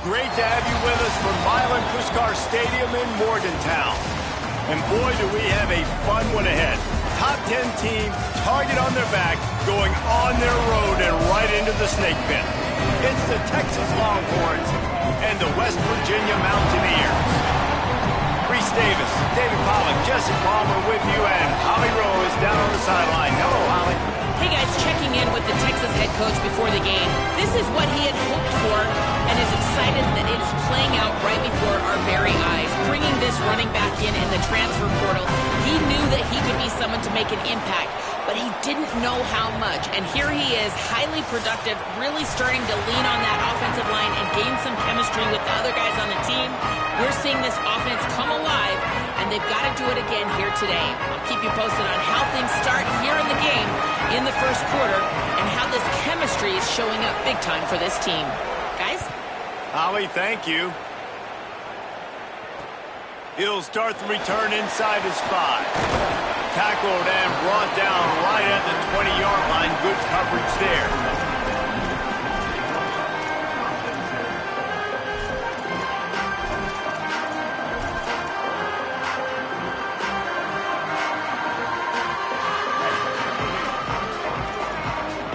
great to have you with us from Milan Puskar Stadium in Morgantown. And boy, do we have a fun one ahead. Top 10 team, target on their back, going on their road and right into the snake pit. It's the Texas Longhorns and the West Virginia Mountaineers. Reese Davis, David Pollock, Jesse Palmer with you, and Holly Rowe is down on the sideline. Hello, Holly. Hey guys, checking in with the Texas head coach before the game. This is what he had hoped for and is excited that it is playing out right before our very eyes. Bringing this running back in the transfer portal, he knew that he could be someone to make an impact, but he didn't know how much. And here he is, highly productive, really starting to lean on that offensive line and gain some chemistry with the other guys on the team. We're seeing this offense come alive, and they've got to do it again here today. I'll keep you posted on how things start here in the game in the first quarter and how this chemistry is showing up big time for this team. Guys? Holly, thank you. He'll start the return inside his 5. Tackled and brought down right at the 20-yard line. Good coverage there.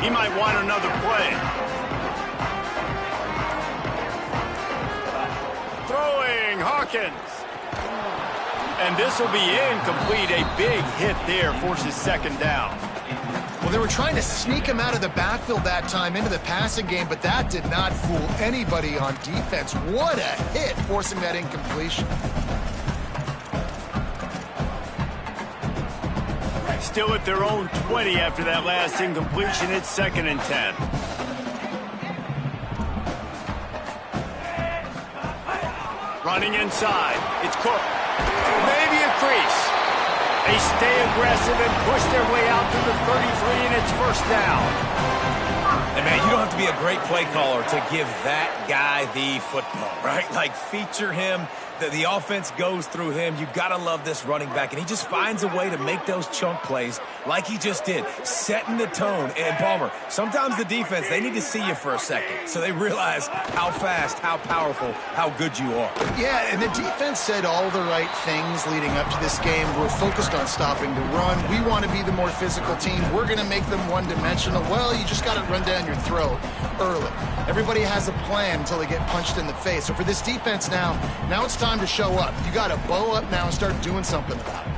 He might want another play. Throwing, Hawkins. And this will be incomplete. A big hit there forces second down. Well, they were trying to sneak him out of the backfield that time into the passing game, but that did not fool anybody on defense. What a hit, forcing that incompletion. Still at their own 20 after that last incompletion. It's 2nd and 10. Running inside. It's Cook. Maybe a crease. They stay aggressive and push their way out to the 33, and it's first down. And, man, you don't have to be a great play caller to give that guy the football, right? Like, feature him. The offense goes through him. You've got to love this running back, and he just finds a way to make those chunk plays like he just did, setting the tone. And, Palmer, sometimes the defense, they need to see you for a second so they realize how fast, how powerful, how good you are. Yeah, and the defense said all the right things leading up to this game. We're focused on stopping the run. We want to be the more physical team. We're going to make them one-dimensional. Well, you just got to run down your throat early. Everybody has a plan until they get punched in the face. So for this defense now it's time to show up. You got to bow up now and start doing something about it.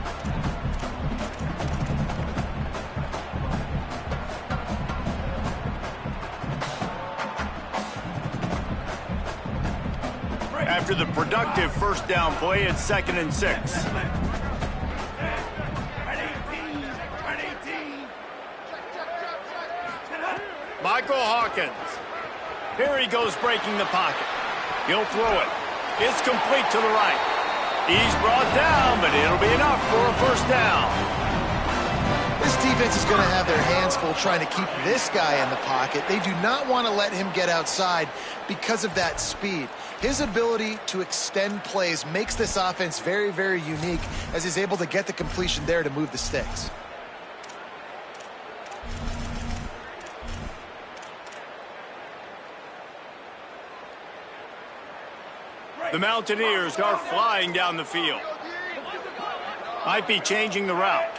After the productive first down play, it's 2nd and 6. Michael Hawkins. Here he goes breaking the pocket. He'll throw it. It's complete to the right. He's brought down, but it'll be enough for a first down. This defense is going to have their hands full trying to keep this guy in the pocket. They do not want to let him get outside because of that speed. His ability to extend plays makes this offense very, very unique as he's able to get the completion there to move the sticks. The Mountaineers are flying down the field. Might be changing the route.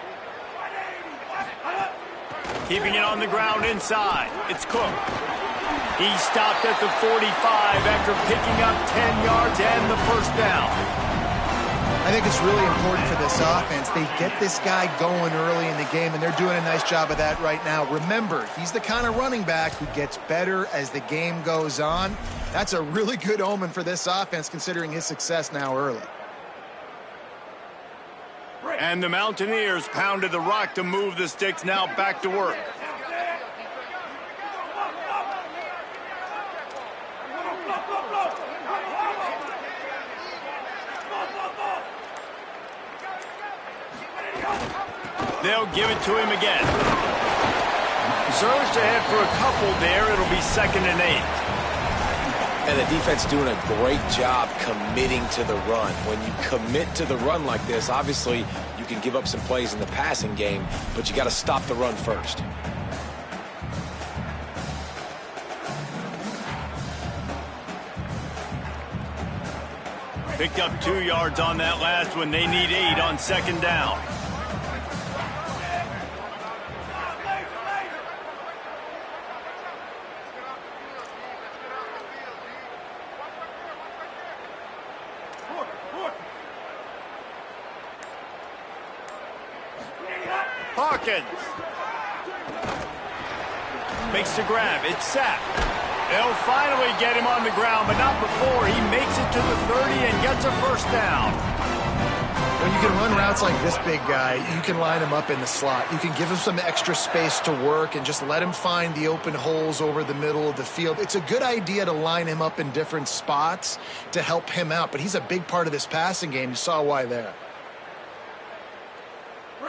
Keeping it on the ground inside. It's Cook. He stopped at the 45 after picking up 10 yards and the first down. I think it's really important for this offense. They get this guy going early in the game, and they're doing a nice job of that right now. Remember, he's the kind of running back who gets better as the game goes on. That's a really good omen for this offense, considering his success now early. And the Mountaineers pounded the rock to move the sticks, now back to work. They'll give it to him again. Surged ahead for a couple there. It'll be 2nd and 8. And the defense doing a great job committing to the run. When you commit to the run like this, obviously you can give up some plays in the passing game, but you got to stop the run first. Picked up 2 yards on that last one. They need 8 on second down. Hawkins makes the grab. It's sacked. They'll finally get him on the ground, but not before he makes it to the 30 and gets a first down. When you can run routes like this big guy, you can line him up in the slot. You can give him some extra space to work and just let him find the open holes over the middle of the field. It's a good idea to line him up in different spots to help him out, but he's a big part of this passing game. You saw why there.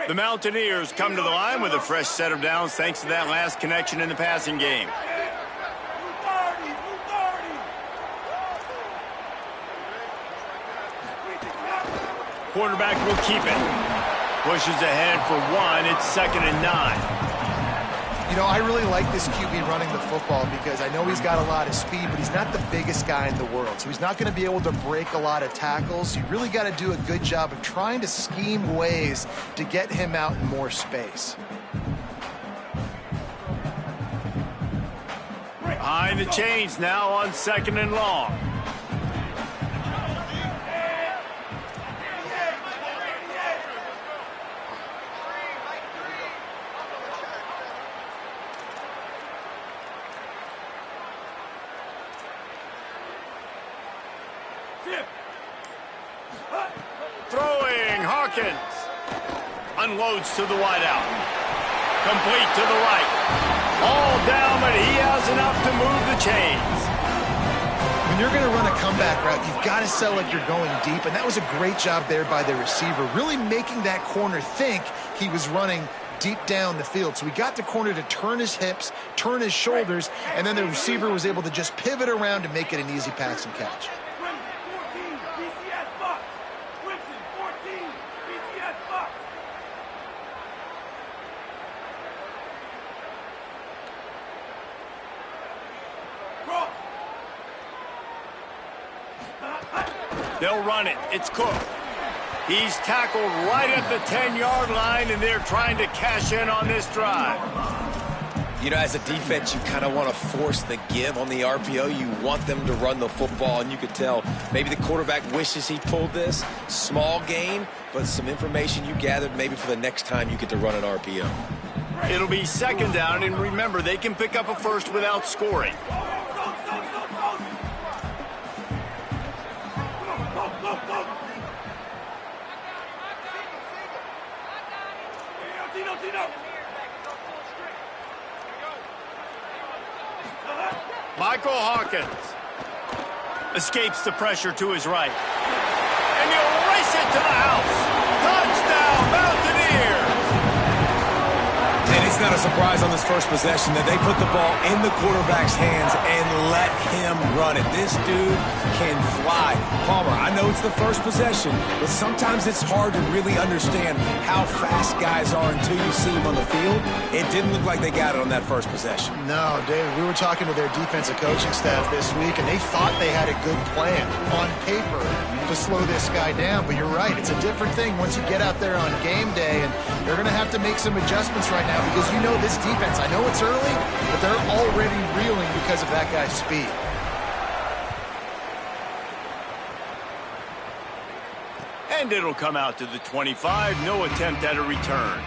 The Mountaineers come to the line with a fresh set of downs thanks to that last connection in the passing game. Quarterback will keep it. Pushes ahead for 1. It's 2nd and 9. You know, I really like this QB running the football because I know he's got a lot of speed, but he's not the biggest guy in the world. So he's not going to be able to break a lot of tackles. You really got to do a good job of trying to scheme ways to get him out in more space. Behind the chains now on 2nd and long. Throwing, Hawkins. Unloads to the wideout. Complete to the right. All down, but he has enough to move the chains. When you're going to run a comeback route, you've got to sell like you're going deep, and that was a great job there by the receiver, really making that corner think he was running deep down the field. So we got the corner to turn his hips, turn his shoulders, and then the receiver was able to just pivot around and make it an easy pass and catch. They'll run it. It's Cook. He's tackled right at the 10-yard line, and they're trying to cash in on this drive. You know, as a defense, you kind of want to force the give on the RPO. You want them to run the football, and you could tell maybe the quarterback wishes he pulled this. Small gain, but some information you gathered maybe for the next time you get to run an RPO. It'll be 2nd down, and remember, they can pick up a first without scoring. Michael Hawkins escapes the pressure to his right. And he'll race it to the house. Touchdown, Mountaineers! And it's not a surprise on this first possession that they put the ball in the quarterback's hands and let him run it. This dude can fly. Palmer, I know it's the first possession, but sometimes it's hard to really understand how fast guys are until you see them on the field. It didn't look like they got it on that first possession. No, David, we were talking to their defensive coaching staff this week, and they thought they had a good plan on paper to slow this guy down. But you're right, it's a different thing once you get out there on game day, and they're going to have to make some adjustments right now because you know this defense, I know it's early, but they're already reeling because of that guy's speed. And it'll come out to the 25. No attempt at a return.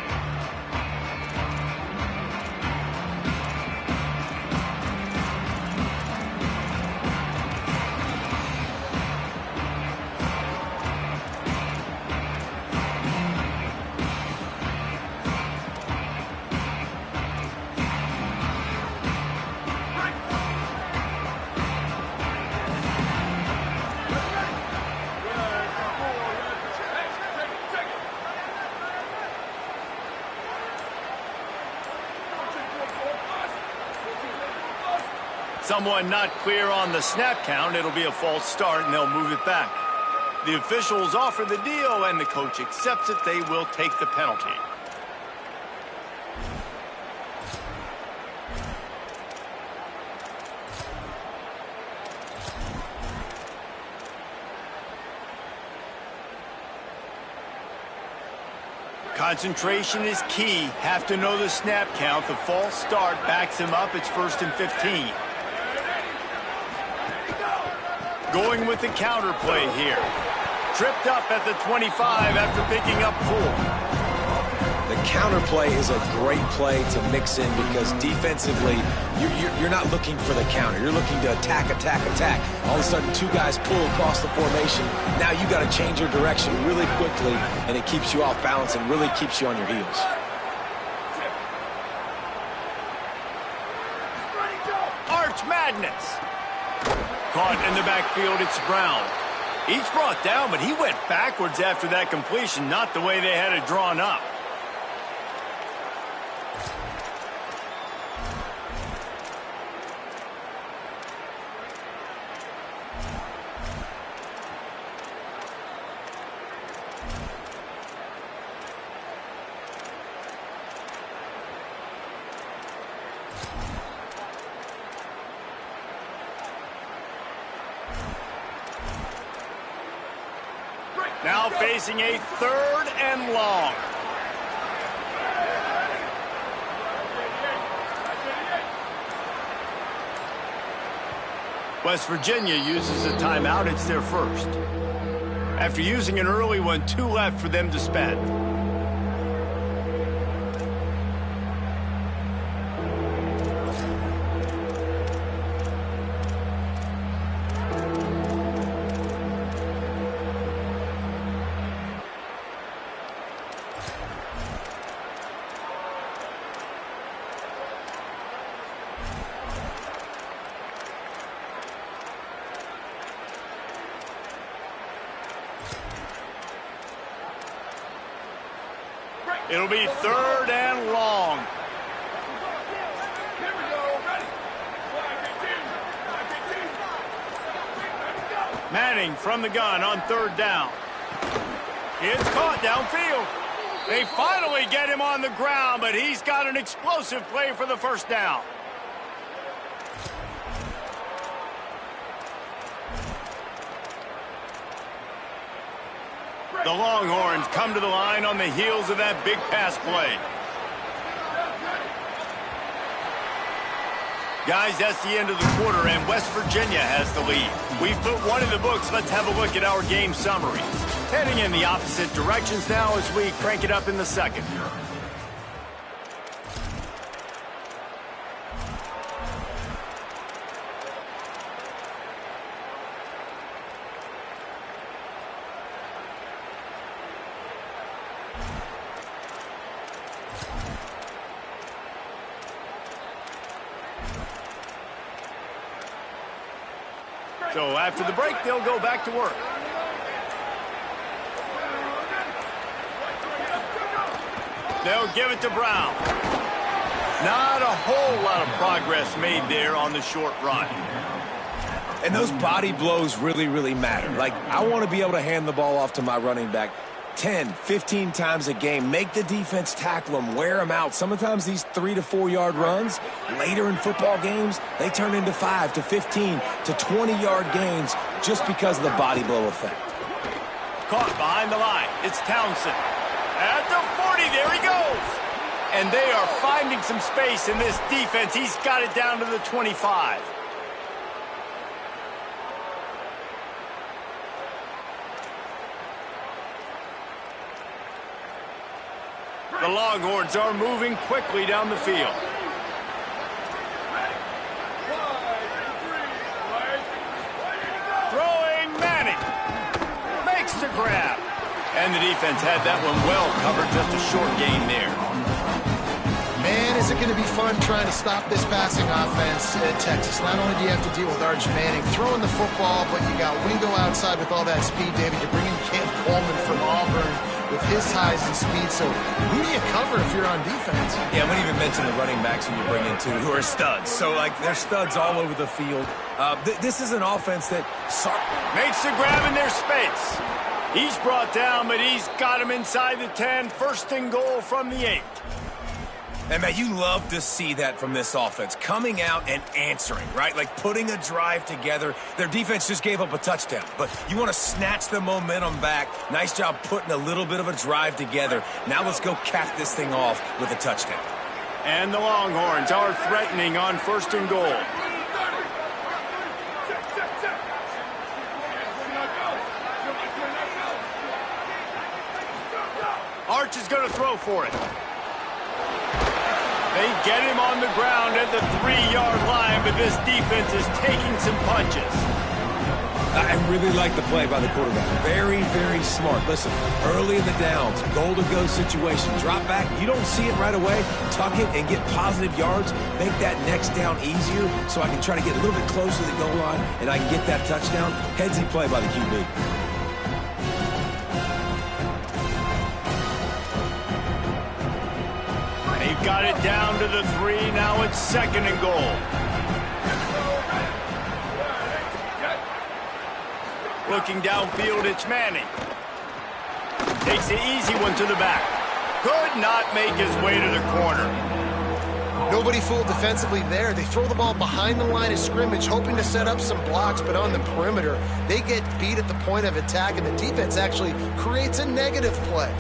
Someone not clear on the snap count. It'll be a false start, and they'll move it back. The officials offer the deal, and the coach accepts it. They will take the penalty. Concentration is key. Have to know the snap count. The false start backs him up. It's 1st and 15. Going with the counter play here. Tripped up at the 25 after picking up 4. The counter play is a great play to mix in because defensively, you're not looking for the counter. You're looking to attack, attack, attack. All of a sudden, 2 guys pull across the formation. Now you got to change your direction really quickly, and it keeps you off balance and really keeps you on your heels. Arch Madness. Caught in the backfield, it's Brown. He's brought down, but he went backwards after that completion, not the way they had it drawn up. Now facing a 3rd and long. West Virginia uses a timeout. It's their first. After using an early one, 2 left for them to spend. It'll be 3rd and long. Manning from the gun on 3rd down. It's caught downfield. They finally get him on the ground, but he's got an explosive play for the 1st down. The Longhorns come to the line on the heels of that big pass play. Guys, that's the end of the quarter, and West Virginia has the lead. We've put one in the books. Let's have a look at our game summary. Heading in the opposite directions now as we crank it up in the 2nd. So after the break, they'll go back to work. They'll give it to Brown. Not a whole lot of progress made there on the short run. And those body blows really, really matter. Like, I want to be able to hand the ball off to my running back 10, 15 times a game. Make the defense tackle them, wear them out. Sometimes these 3 to 4 yard runs, later in football games, they turn into 5 to 15 to 20 yard gains just because of the body blow effect. Caught behind the line. It's Townsend. At the 40, there he goes. And they are finding some space in this defense. He's got it down to the 25. The Longhorns are moving quickly down the field. Throwing Manning. Makes the grab. And the defense had that one well covered. Just a short gain there. Man, is it going to be fun trying to stop this passing offense at Texas. Not only do you have to deal with Arch Manning throwing the football, but you got Wingo outside with all that speed, David. You're bringing Cam Coleman from Auburn with his size and speed. So who do you cover if you're on defense? Yeah, I'm going to even mention the running backs when you bring in two who are studs. So, like, they're studs all over the field. This is an offense that makes the grab in their space. He's brought down, but he's got him inside the 10. 1st and goal from the 8. And, man, you love to see that from this offense, coming out and answering, right? Like putting a drive together. Their defense just gave up a touchdown, but you want to snatch the momentum back. Nice job putting a little bit of a drive together. Now let's go cap this thing off with a touchdown. And the Longhorns are threatening on 1st and goal. Arch is going to throw for it. They get him on the ground at the 3-yard line, but this defense is taking some punches. I really like the play by the quarterback. Very, very smart. Listen, early in the downs, goal-to-go situation. Drop back. You don't see it right away. Tuck it and get positive yards. Make that next down easier so I can try to get a little bit closer to the goal line and I can get that touchdown. Headsy play by the QB. They've got it down to the 3. Now it's 2nd and goal. Looking downfield, it's Manning. Takes the easy one to the back. Could not make his way to the corner. Nobody fooled defensively there. They throw the ball behind the line of scrimmage, hoping to set up some blocks, but on the perimeter, they get beat at the point of attack, and the defense actually creates a negative play.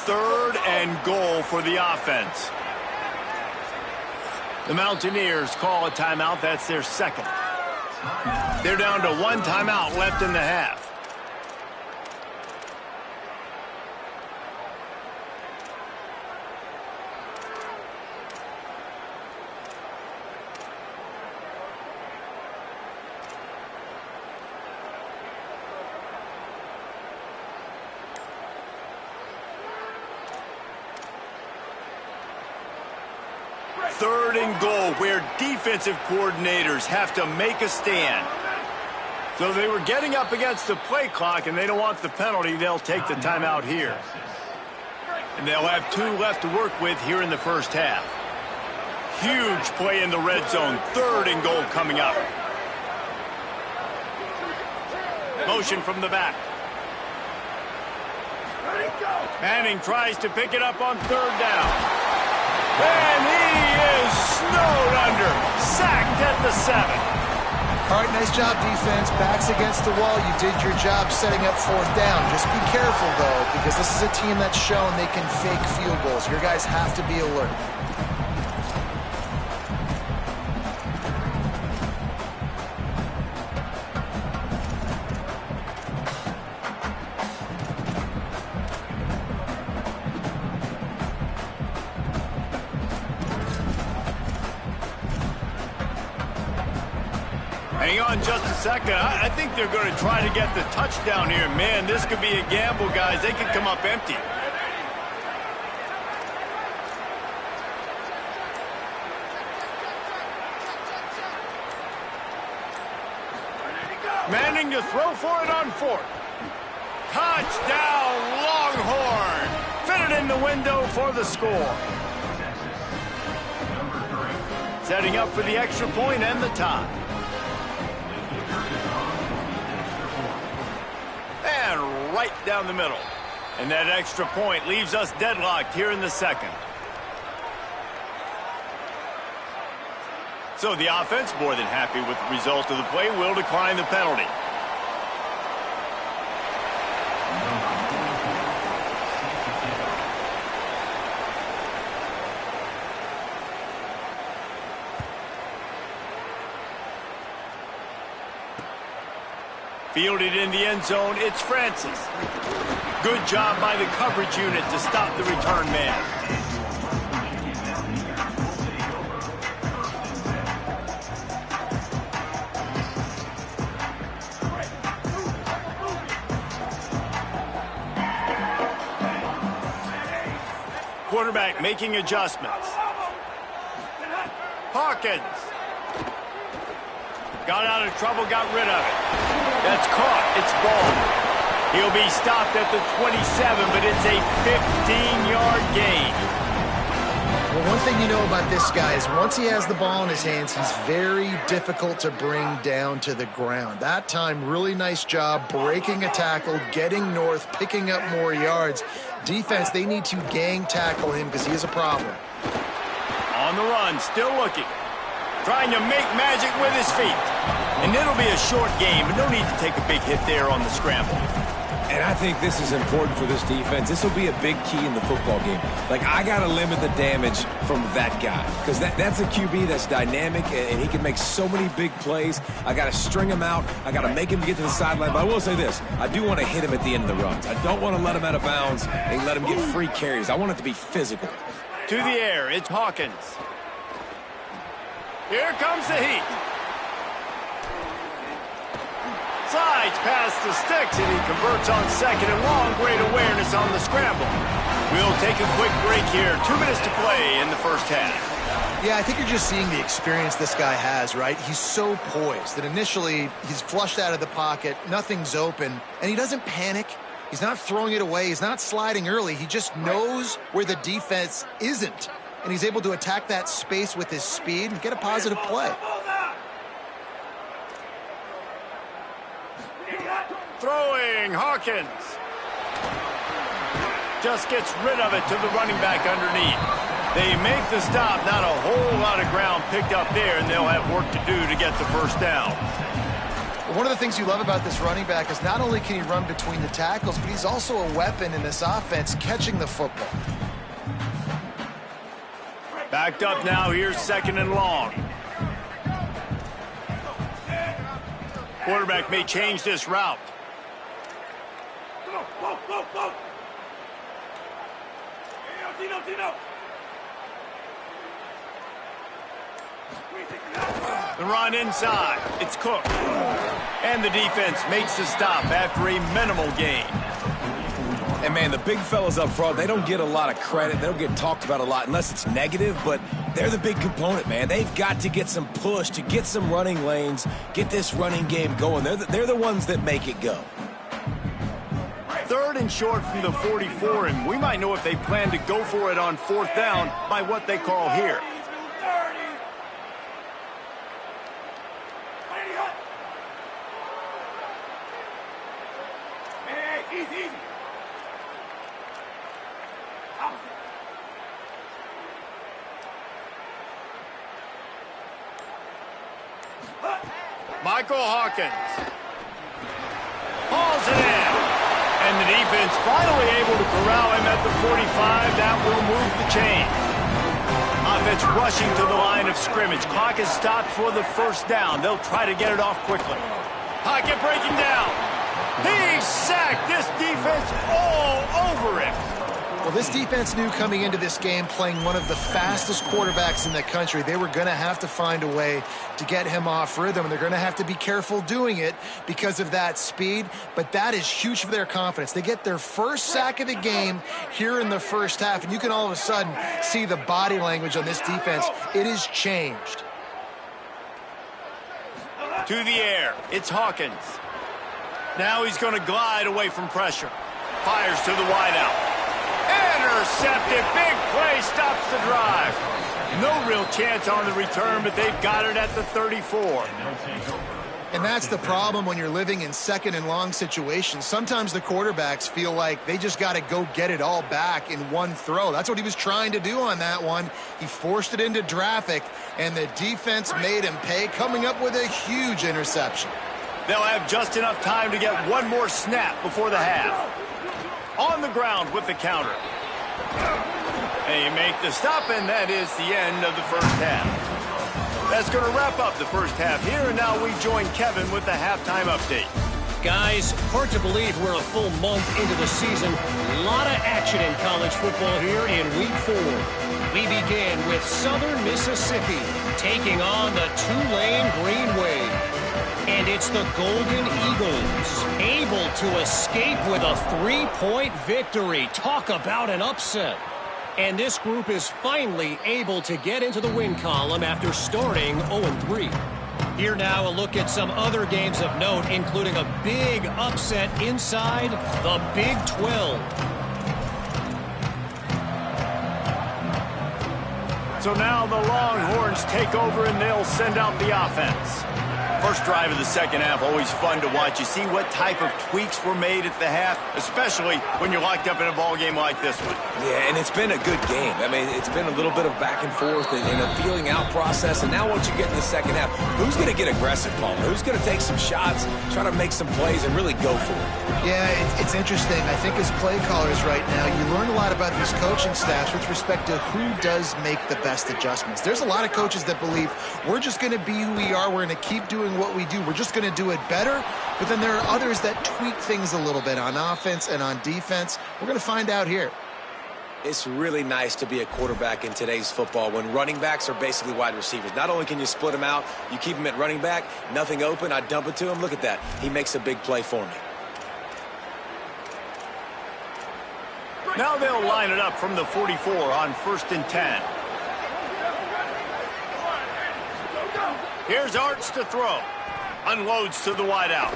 Third and goal for the offense. The Mountaineers call a timeout. That's their 2nd. They're down to 1 timeout left in the half. Third and goal, where defensive coordinators have to make a stand. So they were getting up against the play clock, and they don't want the penalty. They'll take the timeout here. And they'll have 2 left to work with here in the first half. Huge play in the red zone. 3rd and goal coming up. Motion from the back. Manning tries to pick it up on 3rd down. And he is snowed under. Sacked at the 7. All right, nice job, defense. Backs against the wall. You did your job setting up 4th down. Just be careful, though, because this is a team that's shown they can fake field goals. Your guys have to be alert. Hang on just a second. I think they're going to try to get the touchdown here. Man, this could be a gamble, guys. They could come up empty. Manning to throw for it on 4th. Touchdown, Longhorn. Fitted in the window for the score. Setting up for the extra point and the tie. And right down the middle. And that extra point leaves us deadlocked here in the 2nd. So the offense, more than happy with the result of the play, will decline the penalty. Fielded in the end zone, it's Francis. Good job by the coverage unit to stop the return man. Quarterback making adjustments. Hawkins. Got out of trouble, got rid of it. That's caught. It's ball. He'll be stopped at the 27, but it's a 15-yard gain. Well, one thing you know about this guy is once he has the ball in his hands, he's very difficult to bring down to the ground. That time, really nice job breaking a tackle, getting north, picking up more yards. Defense, they need to gang tackle him because he is a problem. On the run, still looking. Trying to make magic with his feet. And it'll be a short game, but no need to take a big hit there on the scramble. And I think this is important for this defense. This will be a big key in the football game. Like, I got to limit the damage from that guy because that's a QB that's dynamic, and he can make so many big plays. I got to string him out. I got to make him get to the sideline. But I will say this. I do want to hit him at the end of the runs. I don't want to let him out of bounds and let him get free carries. I want it to be physical. To the air, it's Hawkins. Here comes the heat. Slides past the sticks, and he converts on second and long. Great awareness on the scramble. We'll take a quick break here. 2 minutes to play in the first half. Yeah, I think you're just seeing the experience this guy has, right? He's so poised that initially he's flushed out of the pocket, nothing's open, and he doesn't panic. He's not throwing it away. He's not sliding early. He just knows where the defense isn't, and he's able to attack that space with his speed and get a positive play. Throwing, Hawkins. Just gets rid of it to the running back underneath. They make the stop, not a whole lot of ground picked up there, and they'll have work to do to get the first down. One of the things you love about this running back is not only can he run between the tackles, but he's also a weapon in this offense catching the football. Backed up now, here's second and long. Quarterback may change this route. The run inside. It's Cook. And the defense makes the stop after a minimal gain. And, man, the big fellas up front, they don't get a lot of credit. They don't get talked about a lot unless it's negative, but they're the big component, man. They've got to get some push, to get some running lanes, get this running game going. They're the ones that make it go. Third and short from the 44, and we might know if they plan to go for it on fourth down by what they call here. Easy. Michael Hawkins hauls it in, and the defense finally able to corral him at the 45. That will move the chain. Offense rushing to the line of scrimmage. Clock is stopped for the first down. They'll try to get it off quickly. Pocket breaking down. He's sacked. This defense all over him. Well, this defense knew coming into this game, playing one of the fastest quarterbacks in the country, they were going to have to find a way to get him off rhythm, and they're going to have to be careful doing it because of that speed, but that is huge for their confidence. They get their first sack of the game here in the first half, and you can all of a sudden see the body language on this defense. It has changed. To the air, it's Hawkins. Now he's going to glide away from pressure. Fires to the wideout. Intercepted. Big play stops the drive. No real chance on the return, but they've got it at the 34. And that's the problem when you're living in second and long situations. Sometimes the quarterbacks feel like they just got to go get it all back in one throw. That's what he was trying to do on that one. He forced it into traffic, and the defense made him pay, coming up with a huge interception. They'll have just enough time to get one more snap before the half. On the ground with the counter. They make the stop, and that is the end of the first half. That's going to wrap up the first half here, and now we join Kevin with the halftime update. Guys, hard to believe we're a full month into the season. A lot of action in college football here in Week 4. We begin with Southern Mississippi taking on the Tulane Green Wave. And it's the Golden Eagles able to escape with a 3-point victory. Talk about an upset. And this group is finally able to get into the win column after starting 0-3. Here now a look at some other games of note, including a big upset inside the Big 12. So now the Longhorns take over and they'll send out the offense. First drive of the second half, always fun to watch. You see what type of tweaks were made at the half, especially when you're locked up in a ball game like this one. Yeah, and it's been a good game. I mean, it's been a little bit of back and forth and a feeling out process. And now once you get in the second half, who's going to get aggressive, Palmer? Who's going to take some shots, try to make some plays, and really go for it? Yeah, it's interesting. I think as play callers right now, you learn a lot about these coaching staffs with respect to who does make the best adjustments. There's a lot of coaches that believe we're just going to be who we are. We're going to keep doing what we do. We're just going to do it better. But then there are others that tweak things a little bit on offense and on defense. We're going to find out here. It's really nice to be a quarterback in today's football when running backs are basically wide receivers. Not only can you split them out, you keep them at running back, nothing open, I dump it to him. Look at that. He makes a big play for me. Now they'll line it up from the 44 on 1st and 10. Here's Arts to throw. Unloads to the wideout.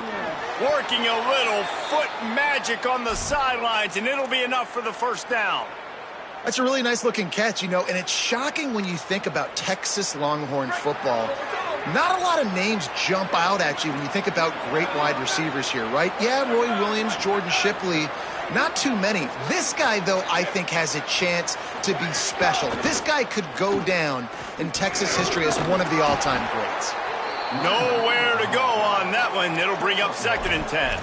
Working a little foot magic on the sidelines, and it'll be enough for the first down. That's a really nice-looking catch, and it's shocking when you think about Texas Longhorn football. Not a lot of names jump out at you when you think about great wide receivers here, right? Yeah, Roy Williams, Jordan Shipley, not too many. This guy, though, I think has a chance to be special. This guy could go down in Texas history as one of the all-time greats. Nowhere to go on that one. It'll bring up 2nd and 10.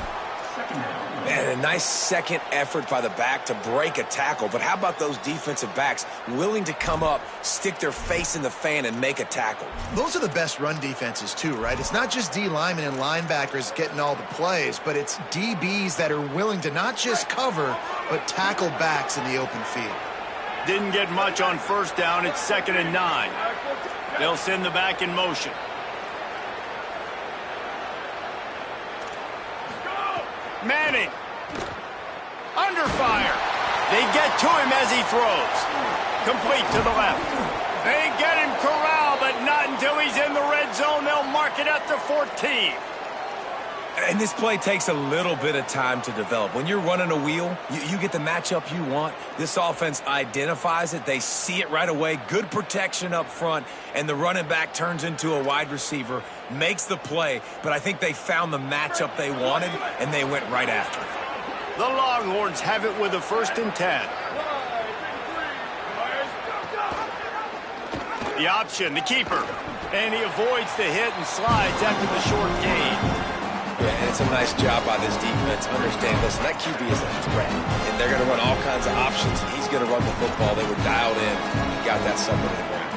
Man, a nice second effort by the back to break a tackle. But how about those defensive backs willing to come up, stick their face in the fan, and make a tackle? Those are the best run defenses, too, right? It's not just D linemen and linebackers getting all the plays, but it's DBs that are willing to not just cover, but tackle backs in the open field. Didn't get much on 1st down. It's 2nd and 9. They'll send the back in motion. Manning. Under fire. They get to him as he throws. Complete to the left. They get him corralled, but not until he's in the red zone. They'll mark it at the 14. And this play takes a little bit of time to develop. When you're running a wheel, you get the matchup you want. This offense identifies it. They see it right away. Good protection up front, and the running back turns into a wide receiver, makes the play, but I think they found the matchup they wanted, and they went right after it. The Longhorns have it with a 1st and 10. The option, the keeper, and he avoids the hit and slides after the short gain. Yeah, and it's a nice job by this defense. Understand, listen, that QB is a threat, and they're going to run all kinds of options, and he's going to run the football. They were dialed in and got that somewhere in the ground.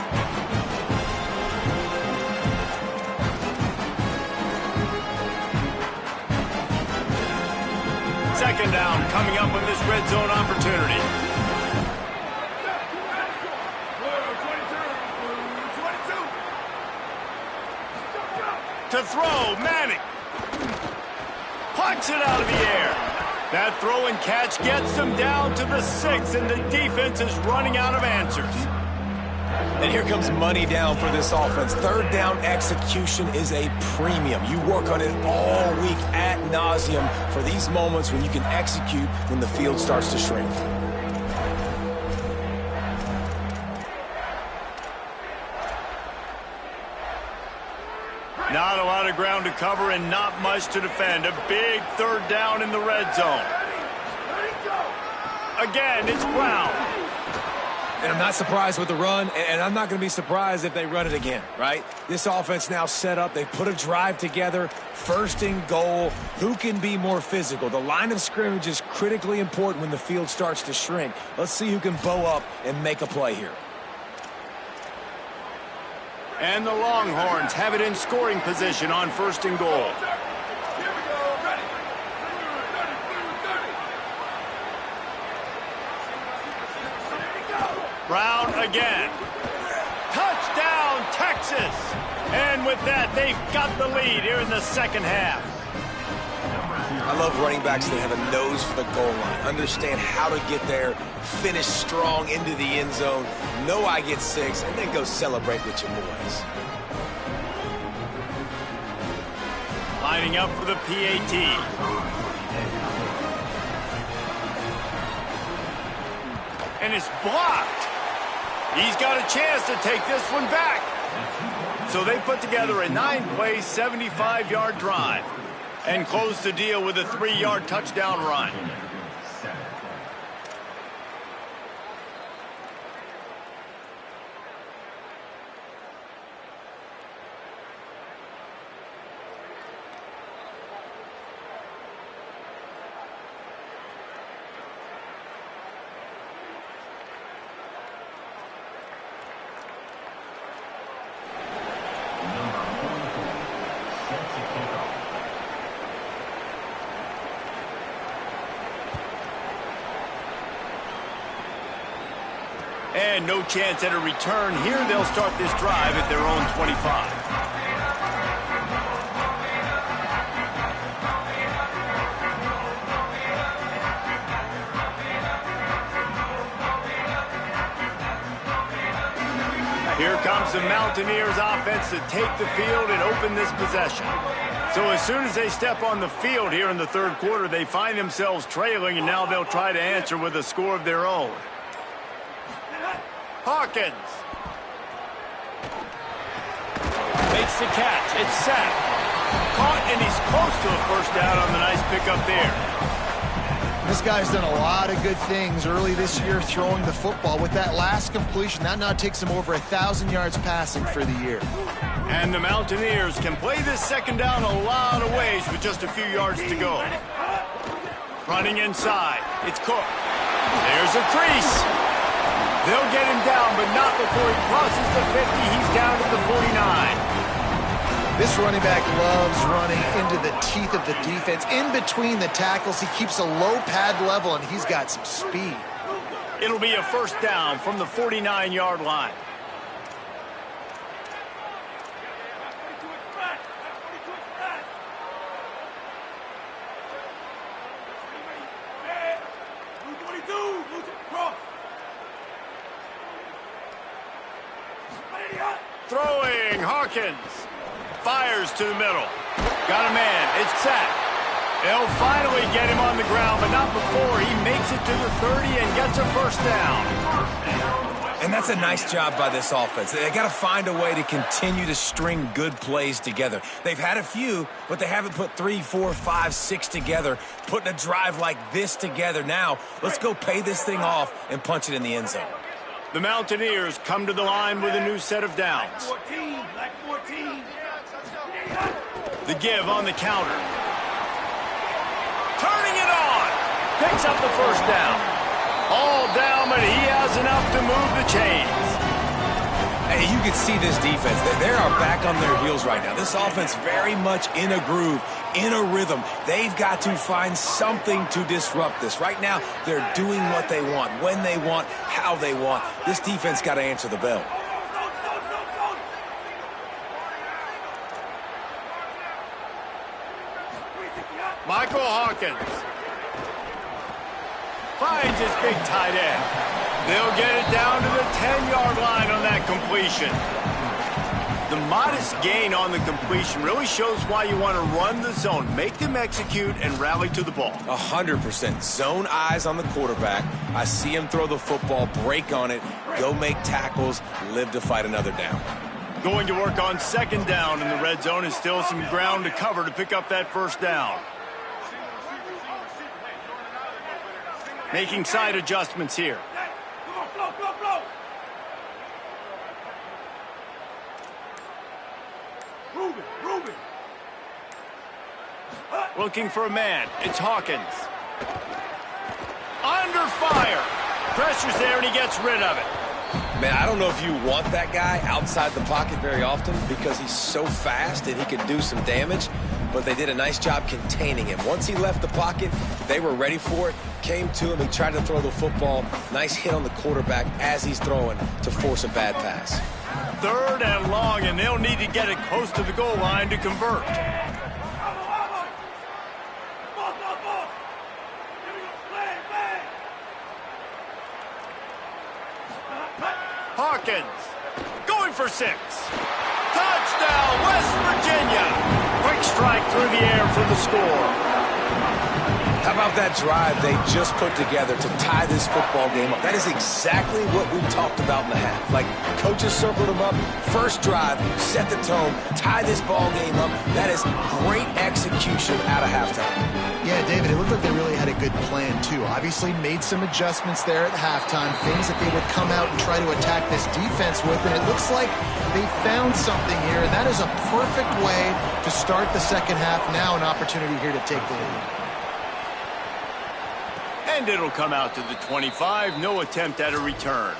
2nd down coming up with this red zone opportunity. To throw, Manning. Pucks it out of the air. That throw and catch gets them down to the 6, and the defense is running out of answers. And here comes money down for this offense. 3rd down execution is a premium. You work on it all week ad nauseum for these moments when you can execute when the field starts to shrink. Not a lot of ground to cover and not much to defend. A big 3rd down in the red zone. Again, it's Brown. And I'm not surprised with the run, and I'm not going to be surprised if they run it again, right? This offense now set up. They've put a drive together. 1st and goal. Who can be more physical? The line of scrimmage is critically important when the field starts to shrink. Let's see who can bow up and make a play here. And the Longhorns have it in scoring position on 1st and goal. Brown again. Touchdown, Texas! And with that, they've got the lead here in the 2nd half. I love running backs that have a nose for the goal line. Understand how to get there, finish strong into the end zone, know I get 6, and then go celebrate with your boys. Lining up for the PAT. And it's blocked. He's got a chance to take this one back. So they put together a 9-play, 75-yard drive and close the deal with a 3-yard touchdown run. And no chance at a return. Here they'll start this drive at their own 25. Here comes the Mountaineers offense to take the field and open this possession. So as soon as they step on the field here in the third quarter, they find themselves trailing, and now they'll try to answer with a score of their own. Hawkins makes the catch. It's sacked. Caught, and he's close to a first down on the nice pickup there. This guy's done a lot of good things early this year throwing the football. With that last completion, that now takes him over 1,000 yards passing for the year. And the Mountaineers can play this second down a lot of ways with just a few yards to go. Running inside. It's Cook. There's a crease. They'll get him down, but not before he crosses the 50. He's down to the 49. This running back loves running into the teeth of the defense. In between the tackles, he keeps a low pad level, and he's got some speed. It'll be a first down from the 49-yard line. Throwing, Hawkins. Fires to the middle. Got a man. It's sacked. They'll finally get him on the ground, but not before he makes it to the 30 and gets a first down. And that's a nice job by this offense. They got to find a way to continue to string good plays together. They've had a few, but they haven't put 3, 4, 5, 6 together, putting a drive like this together. Now, let's go pay this thing off and punch it in the end zone. The Mountaineers come to the line with a new set of downs. The give on the counter. Turning it on. Picks up the first down. All down, but he has enough to move the chains. Hey, you can see this defense. They are back on their heels right now. This offense very much in a groove, in a rhythm. They've got to find something to disrupt this. Right now, they're doing what they want, when they want, how they want. This defense got to answer the bell. Michael Hawkins finds his big tight end. They'll get it down to the 10-yard line on that completion. The modest gain on the completion really shows why you want to run the zone. Make them execute and rally to the ball. 100%. Zone eyes on the quarterback. I see him throw the football, break on it, go make tackles, live to fight another down. Going to work on second down in the red zone is still some ground to cover to pick up that first down. Making side adjustments here. Looking for a man. It's Hawkins. Under fire. Pressure's there, and he gets rid of it. Man, I don't know if you want that guy outside the pocket very often because he's so fast and he can do some damage, but they did a nice job containing him. Once he left the pocket, they were ready for it, came to him, he tried to throw the football. Nice hit on the quarterback as he's throwing to force a bad pass. Third and long, and they'll need to get it close to the goal line to convert. Hawkins going for 6. Touchdown, West Virginia. Quick strike through the air for the score. How about that drive they just put together to tie this football game up? That is exactly what we talked about in the half. Like, coaches circled them up. First drive, set the tone, tie this ball game up. That is great execution out of halftime. Yeah, David, it looked like they really had a good plan, too. Obviously made some adjustments there at halftime, things that they would come out and try to attack this defense with, and it looks like they found something here, and that is a perfect way to start the second half. Now an opportunity here to take the lead. And it'll come out to the 25. No attempt at a return.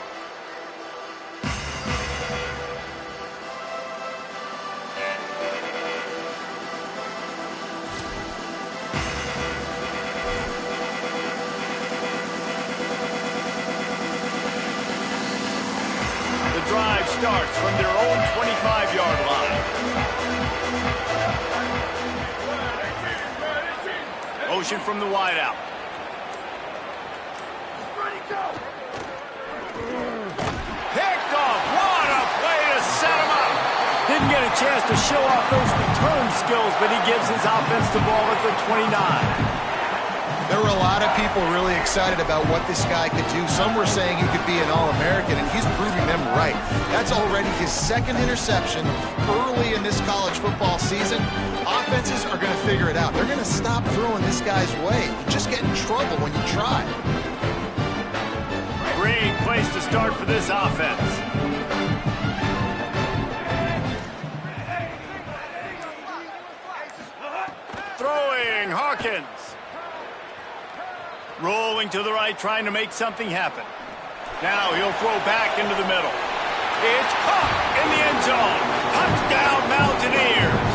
The drive starts from their own 25-yard line. Motion from the wideout. Picked off. What a play to set him up. Didn't get a chance to show off those return skills, but he gives his offense the ball at the 29. There were a lot of people really excited about what this guy could do. Some were saying he could be an All-American, and he's proving them right. That's already his second interception early in this college football season. Offenses are going to figure it out. They're going to stop throwing this guy's way. You just get in trouble when you try. Great place to start for this offense. Throwing, Hawkins. Rolling to the right, trying to make something happen. Now he'll throw back into the middle. It's caught in the end zone. Touchdown, Mountaineers.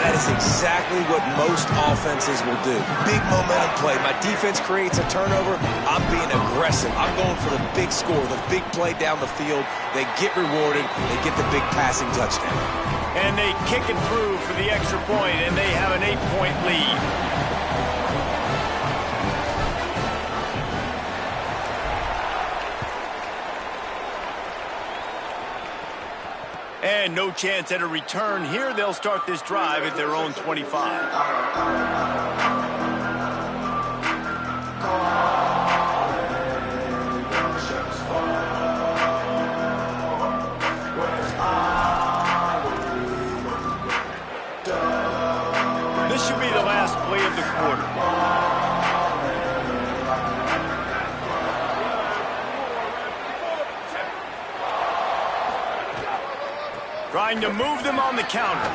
That is exactly what most offenses will do. Big momentum play. My defense creates a turnover. I'm being aggressive. I'm going for the big score, the big play down the field. They get rewarded. They get the big passing touchdown. And they kick it through for the extra point, and they have an 8-point lead. And no chance at a return here. They'll start this drive at their own 25. This should be the last play of the quarter. Trying to move them on the counter.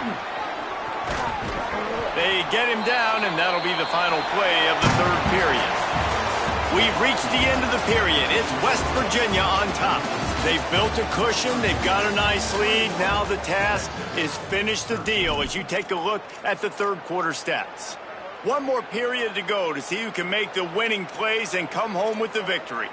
They get him down, and that'll be the final play of the third period. We've reached the end of the period. It's West Virginia on top. They've built a cushion. They've got a nice lead. Now the task is finish the deal as you take a look at the third quarter stats. One more period to go to see who can make the winning plays and come home with the victory.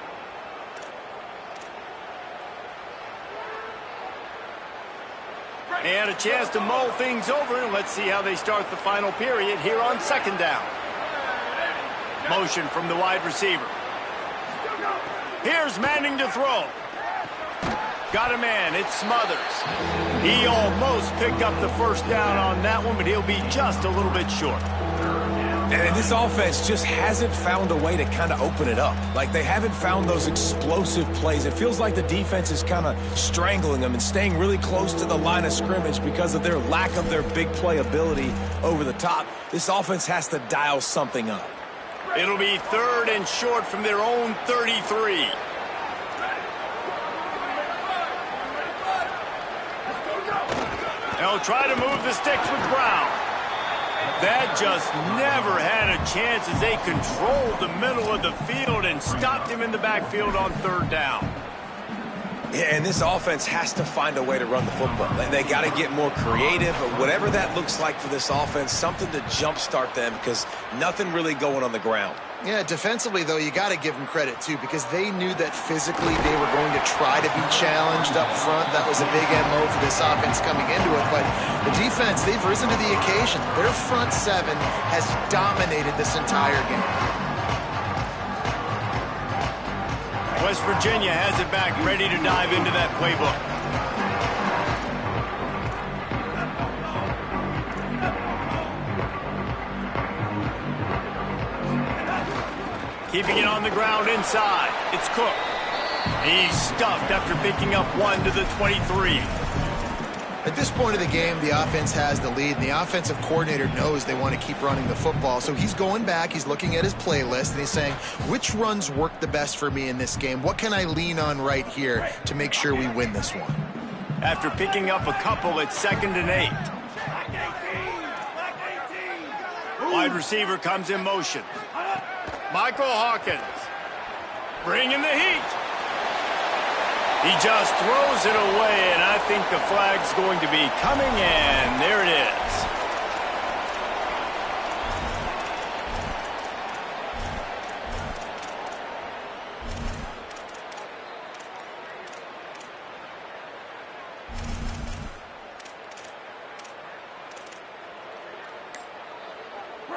And a chance to mull things over. Let's see how they start the final period here on second down. Motion from the wide receiver. Here's Manning to throw. Got a man. It's Smothers. He almost picked up the first down on that one, but he'll be just a little bit short. And this offense just hasn't found a way to kind of open it up. Like, they haven't found those explosive plays. It feels like the defense is kind of strangling them and staying really close to the line of scrimmage because of their lack of their big play ability over the top. This offense has to dial something up. It'll be third and short from their own 33. They'll try to move the sticks with Brown. That just never had a chance as they controlled the middle of the field and stopped him in the backfield on third down. Yeah, and this offense has to find a way to run the football. They got to get more creative, but whatever that looks like for this offense, something to jumpstart them because nothing really going on the ground. Yeah, defensively, though, you got to give them credit, too, because they knew that physically they were going to try to be challenged up front. That was a big MO for this offense coming into it. But the defense, they've risen to the occasion. Their front seven has dominated this entire game. West Virginia has it back, ready to dive into that playbook. Keeping it on the ground inside. It's Cook. He's stuffed after picking up 1 to the 23. At this point of the game, the offense has the lead, and the offensive coordinator knows they want to keep running the football. So he's going back, he's looking at his playlist, and he's saying, which runs work the best for me in this game? What can I lean on right here to make sure we win this one? After picking up a couple, it's 2nd and 8. Wide receiver comes in motion. Michael Hawkins bringing the heat. He just throws it away, and I think the flag's going to be coming, and there it is.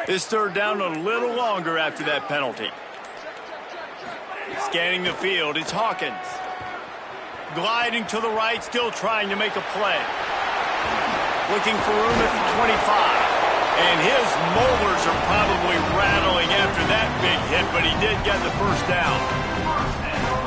This 3rd down a little longer after that penalty. Scanning the field, it's Hawkins. Gliding to the right, still trying to make a play. Looking for room at the 25. And his molars are probably rattling after that big hit, but he did get the 1st down.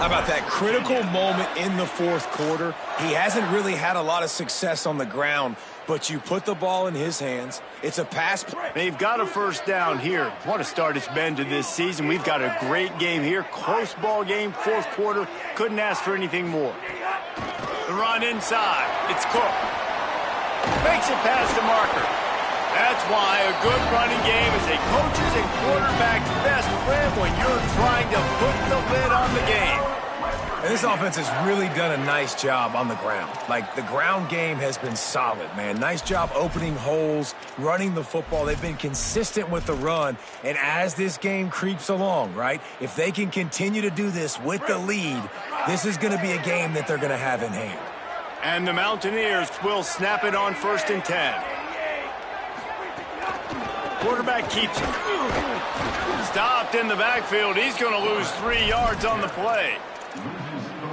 How about that critical moment in the 4th quarter? He hasn't really had a lot of success on the ground, but you put the ball in his hands. It's a pass play. They've got a 1st down here. What a start it's been to this season. We've got a great game here. Close ball game, 4th quarter. Couldn't ask for anything more. The run inside. It's Cook. Makes it past the marker. That's why a good running game is a coach's and quarterback's best friend when you're trying to put the lid on the game. And this offense has really done a nice job on the ground. Like, the ground game has been solid, man. Nice job opening holes, running the football. They've been consistent with the run. And as this game creeps along, right, if they can continue to do this with the lead, this is going to be a game that they're going to have in hand. And the Mountaineers will snap it on 1st and 10. Quarterback keeps it. Stopped in the backfield. He's going to lose 3 yards on the play.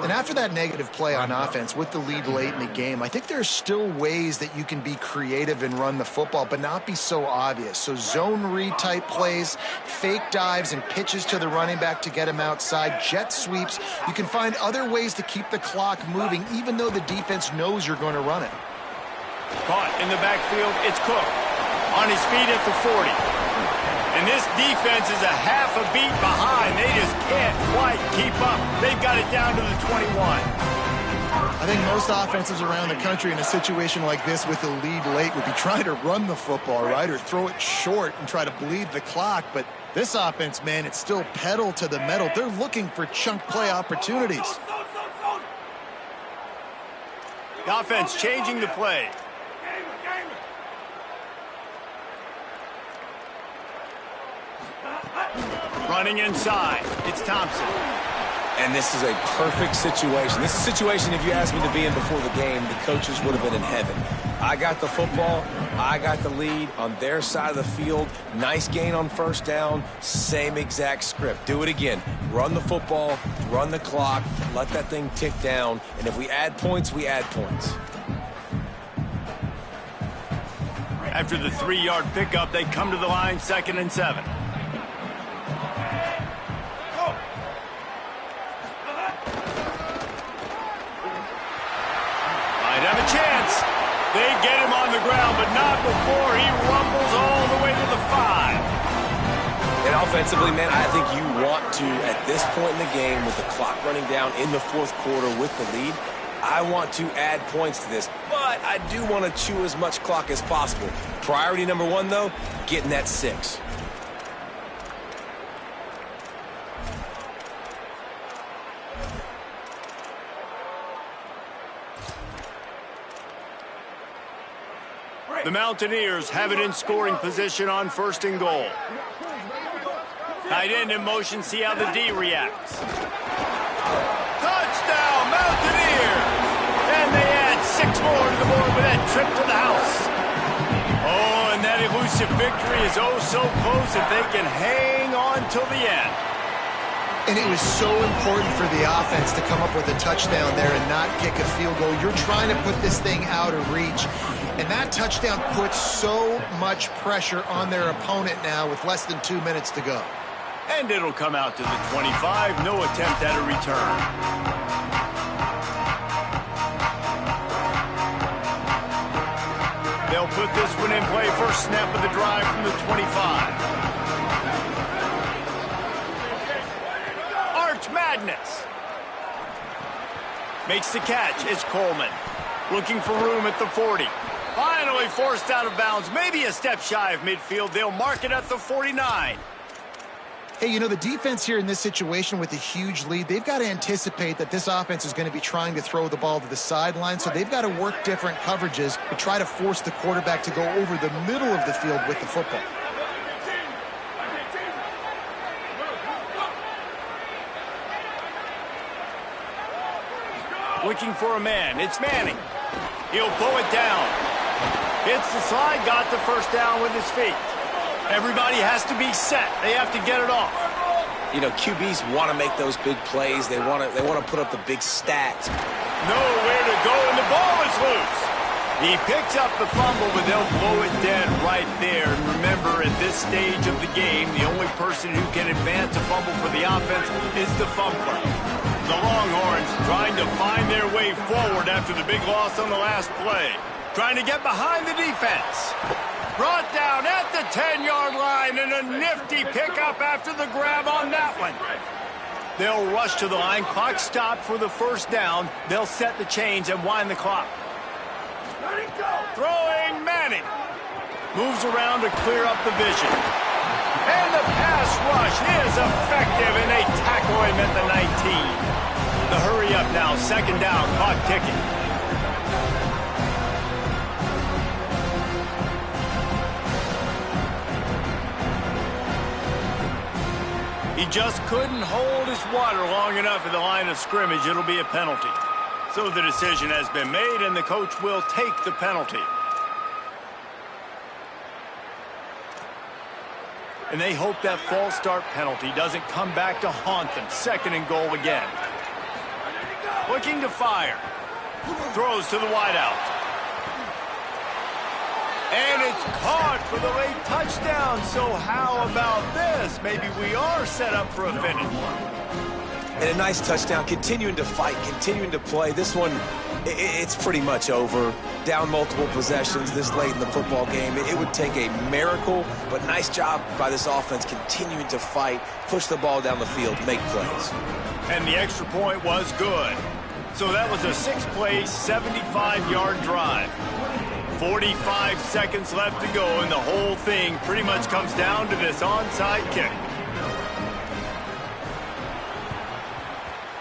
And after that negative play on offense with the lead late in the game, I think there's still ways that you can be creative and run the football, but not be so obvious. So zone read type plays, fake dives and pitches to the running back to get him outside, jet sweeps. You can find other ways to keep the clock moving, even though the defense knows you're going to run it. Caught in the backfield, it's Cook. On his feet at the 40. And this defense is a half a beat behind. They just can't quite keep up. They've got it down to the 21. I think most offenses around the country in a situation like this with the lead late would be trying to run the football, right, or throw it short and try to bleed the clock. But this offense, man, it's still pedal to the metal. They're looking for chunk play opportunities. The offense changing the play. Running inside, it's Thompson. And this is a perfect situation. This is a situation, if you asked me to be in before the game, the coaches would have been in heaven. I got the football. I got the lead on their side of the field. Nice gain on 1st down. Same exact script. Do it again. Run the football, run the clock, let that thing tick down. And if we add points, we add points. After the 3-yard pickup, they come to the line 2nd and 7. Have a chance. They get him on the ground, but not before he rumbles all the way to the 5. And offensively, man, I think you want to, at this point in the game, with the clock running down in the 4th quarter with the lead, I want to add points to this, but I do want to chew as much clock as possible. Priority number 1, though, getting that 6. The Mountaineers have it in scoring position on 1st and goal. Tight end in motion, see how the D reacts. Touchdown, Mountaineers! And they add 6 more to the board with that trip to the house. Oh, and that elusive victory is oh so close if they can hang on till the end. And it was so important for the offense to come up with a touchdown there and not kick a field goal. You're trying to put this thing out of reach. And that touchdown puts so much pressure on their opponent now with less than 2 minutes to go. And it'll come out to the 25. No attempt at a return. They'll put this one in play. First snap of the drive from the 25. Arch Madness. Makes the catch. It's Coleman. Looking for room at the 40. Finally forced out of bounds. Maybe a step shy of midfield. They'll mark it at the 49. Hey, you know, the defense here in this situation with a huge lead, they've got to anticipate that this offense is going to be trying to throw the ball to the sideline, so they've got to work different coverages to try to force the quarterback to go over the middle of the field with the football. Looking for a man. It's Manning. He'll pull it down. Hits the slide, got the first down with his feet. Everybody has to be set. They have to get it off. You know, QBs want to make those big plays. They want to put up the big stats. Nowhere to go, and the ball is loose. He picks up the fumble, but they'll blow it dead right there. And remember, at this stage of the game, the only person who can advance a fumble for the offense is the fumbler. The Longhorns trying to find their way forward after the big loss on the last play. Trying to get behind the defense. Brought down at the 10-yard line, and a nifty pickup after the grab on that one. They'll rush to the line. Clock stopped for the first down. They'll set the chains and wind the clock. Throwing Manning. Moves around to clear up the vision. And the pass rush is effective, and they tackle him at the 19. The hurry up now, second down, clock ticking. He just couldn't hold his water long enough at the line of scrimmage. It'll be a penalty. So the decision has been made, and the coach will take the penalty. And they hope that false start penalty doesn't come back to haunt them. Second and goal again. Looking to fire. Throws to the wideout. And it's caught for the late touchdown. So how about this? Maybe we are set up for a finish. And a nice touchdown, continuing to fight, continuing to play. This one, it's pretty much over. Down multiple possessions this late in the football game. It would take a miracle, but nice job by this offense continuing to fight, push the ball down the field, make plays. And the extra point was good. So that was a 6-play, 75-yard drive. 45 seconds left to go, and the whole thing pretty much comes down to this onside kick.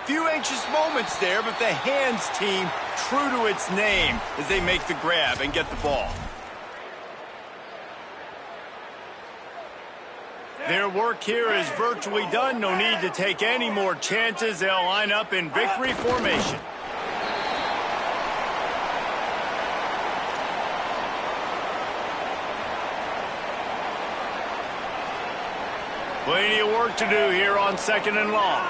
Few anxious moments there, but the hands team true to its name as they make the grab and get the ball. Their work here is virtually done. No need to take any more chances. They'll line up in victory formation. Plenty of work to do here on second and long.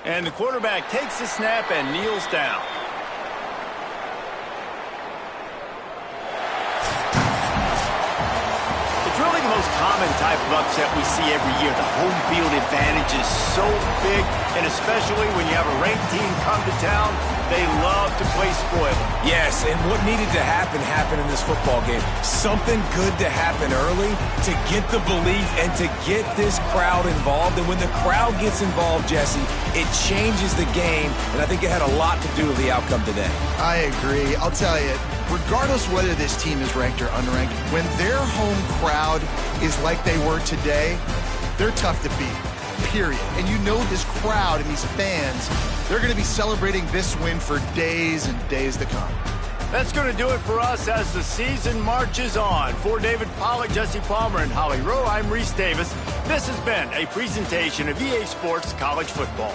And the quarterback takes the snap and kneels down. It's really the most common type of upset we see every year. The home field advantage is so big, and especially when you have a ranked team come to town, they love to play spoiler. Yes, and what needed to happen happened in this football game. Something good to happen early to get the belief and to get this crowd involved. And when the crowd gets involved, Jesse, it changes the game, and I think it had a lot to do with the outcome today. I agree. I'll tell you, regardless whether this team is ranked or unranked, when their home crowd is like they were today, they're tough to beat. Period. And you know this crowd and these fans, they're going to be celebrating this win for days and days to come. That's going to do it for us as the season marches on. For David Pollack, Jesse Palmer, and Holly Rowe, I'm Reese Davis. This has been a presentation of EA Sports College Football.